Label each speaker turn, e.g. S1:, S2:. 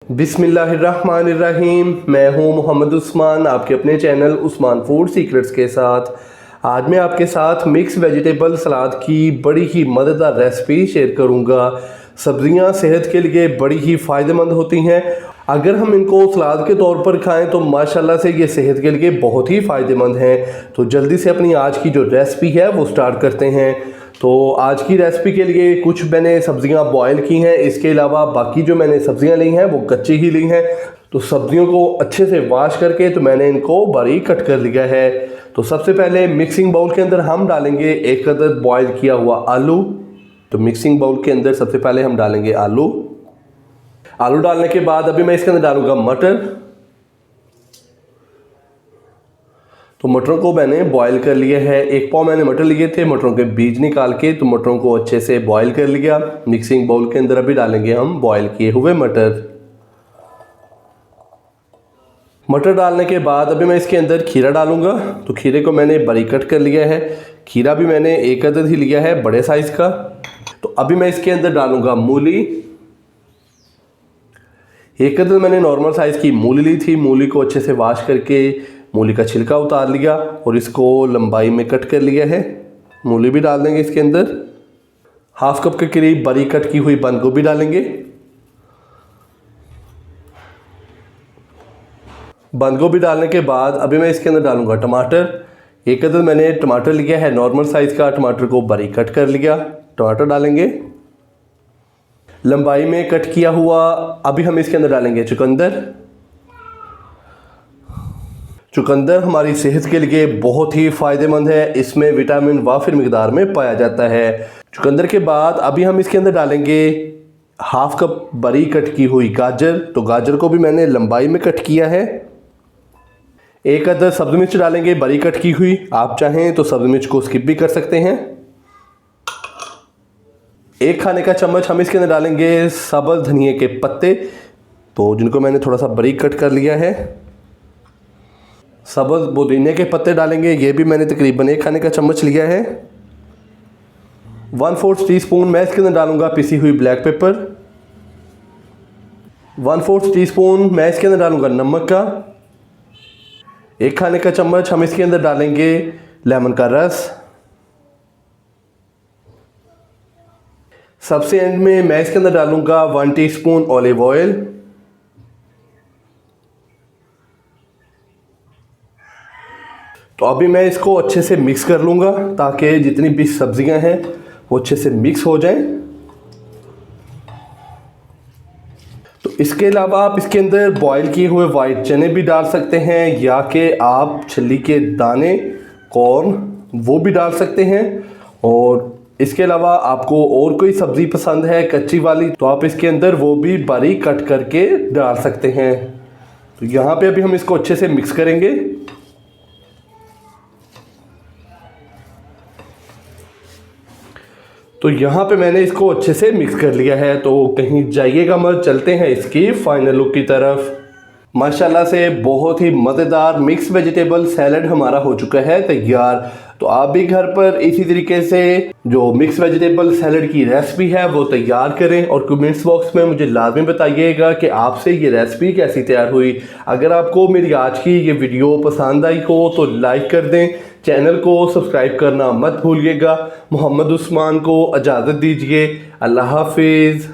S1: बिस्मिल्लाहिर्रहमानिर्रहीम। मैं हूं मोहम्मद उस्मान, आपके अपने चैनल उस्मान फूड सीक्रेट्स के साथ। आज मैं आपके साथ मिक्स वेजिटेबल सलाद की बड़ी ही मज़ेदार रेसिपी शेयर करूंगा। सब्जियां सेहत के लिए बड़ी ही फ़ायदेमंद होती हैं। अगर हम इनको सलाद के तौर पर खाएं तो माशाल्लाह से ये सेहत के लिए बहुत ही फ़ायदेमंद हैं। तो जल्दी से अपनी आज की जो रेसिपी है वो स्टार्ट करते हैं। तो आज की रेसिपी के लिए कुछ मैंने सब्जियां बॉयल की हैं, इसके अलावा बाकी जो मैंने सब्जियां ली हैं वो कच्ची ही ली हैं। तो सब्जियों को अच्छे से वॉश करके तो मैंने इनको बारीक कट कर लिया है। तो सबसे पहले मिक्सिंग बाउल के अंदर हम डालेंगे एक अदद बॉयल किया हुआ आलू। तो मिक्सिंग बाउल के अंदर सबसे पहले हम डालेंगे आलू। आलू डालने के बाद अभी मैं इसके अंदर डालूंगा मटर। तो मटरों को मैंने बॉयल कर लिया है। एक पाव मैंने मटर लिए थे, मटरों के बीज निकाल के तो मटरों को अच्छे से बॉयल कर लिया। मिक्सिंग बाउल के अंदर अभी डालेंगे हम बॉयल किए हुए मटर। मटर डालने के बाद अभी मैं इसके अंदर खीरा डालूंगा। तो खीरे को मैंने बारीक कट कर लिया है। खीरा भी मैंने एक अदद ही लिया है, बड़े साइज का। तो अभी मैं इसके अंदर डालूंगा मूली। एक अदद मैंने नॉर्मल साइज की मूली ली थी। मूली को अच्छे से वॉश करके मूली का छिलका उतार लिया और इसको लंबाई में कट कर लिया है। मूली भी डाल देंगे इसके अंदर। हाफ कप के करीब बारीक कट की हुई बंद गोभी डालेंगे। बंद गोभी डालने के बाद अभी मैं इसके अंदर डालूंगा टमाटर। एक अदद मैंने टमाटर लिया है, नॉर्मल साइज का। टमाटर को बारीक कट कर लिया। टमाटर डालेंगे लंबाई में कट किया हुआ। अभी हम इसके अंदर डालेंगे चुकंदर। चुकंदर हमारी सेहत के लिए बहुत ही फ़ायदेमंद है। इसमें विटामिन वाफिर मिकदार में पाया जाता है। चुकंदर के बाद अभी हम इसके अंदर डालेंगे हाफ कप बारीक कट की हुई गाजर। तो गाजर को भी मैंने लंबाई में कट किया है। एक अदद सब्ज़ मिर्च डालेंगे बारीक कट की हुई। आप चाहें तो सब्ज़ मिर्च को स्किप भी कर सकते हैं। एक खाने का चम्मच हम इसके अंदर डालेंगे सब्ज़ धनिए के पत्ते, तो जिनको मैंने थोड़ा सा बारीक कट कर लिया है। सब्ज़ पुदीने के पत्ते डालेंगे, ये भी मैंने तकरीबन एक खाने का चम्मच लिया है। 1/4 टीस्पून मैं इसके अंदर डालूंगा पिसी हुई ब्लैक पेपर। 1/4 टीस्पून मैं इसके अंदर डालूंगा नमक का। एक खाने का चम्मच हम इसके अंदर डालेंगे लेमन का रस। सबसे एंड में मैं इसके अंदर डालूंगा 1 टीस्पून ऑलिव ऑयल। तो अभी मैं इसको अच्छे से मिक्स कर लूँगा ताकि जितनी भी सब्जियां हैं वो अच्छे से मिक्स हो जाएं। तो इसके अलावा आप इसके अंदर बॉईल किए हुए वाइट चने भी डाल सकते हैं, या कि आप छली के दाने कॉर्न वो भी डाल सकते हैं। और इसके अलावा आपको और कोई सब्ज़ी पसंद है कच्ची वाली तो आप इसके अंदर वो भी बारीक कट करके डाल सकते हैं। तो यहाँ पे अभी हम इसको अच्छे से मिक्स करेंगे। तो यहाँ पे मैंने इसको अच्छे से मिक्स कर लिया है। तो कहीं जाइएगा मत, चलते हैं इसकी फाइनल लुक की तरफ। माशाल्लाह से बहुत ही मज़ेदार मिक्स वेजिटेबल सैलड हमारा हो चुका है तैयार। तो आप भी घर पर इसी तरीके से जो मिक्स वेजिटेबल सैलड की रेसिपी है वो तैयार करें और कमेंट्स बॉक्स में मुझे लाजमी बताइएगा कि आपसे ये रेसिपी कैसी तैयार हुई। अगर आपको मेरी आज की ये वीडियो पसंद आई हो तो लाइक कर दें, चैनल को सब्सक्राइब करना मत भूलिएगा। मोहम्मद उस्मान को इजाज़त दीजिए। अल्लाह हाफिज़।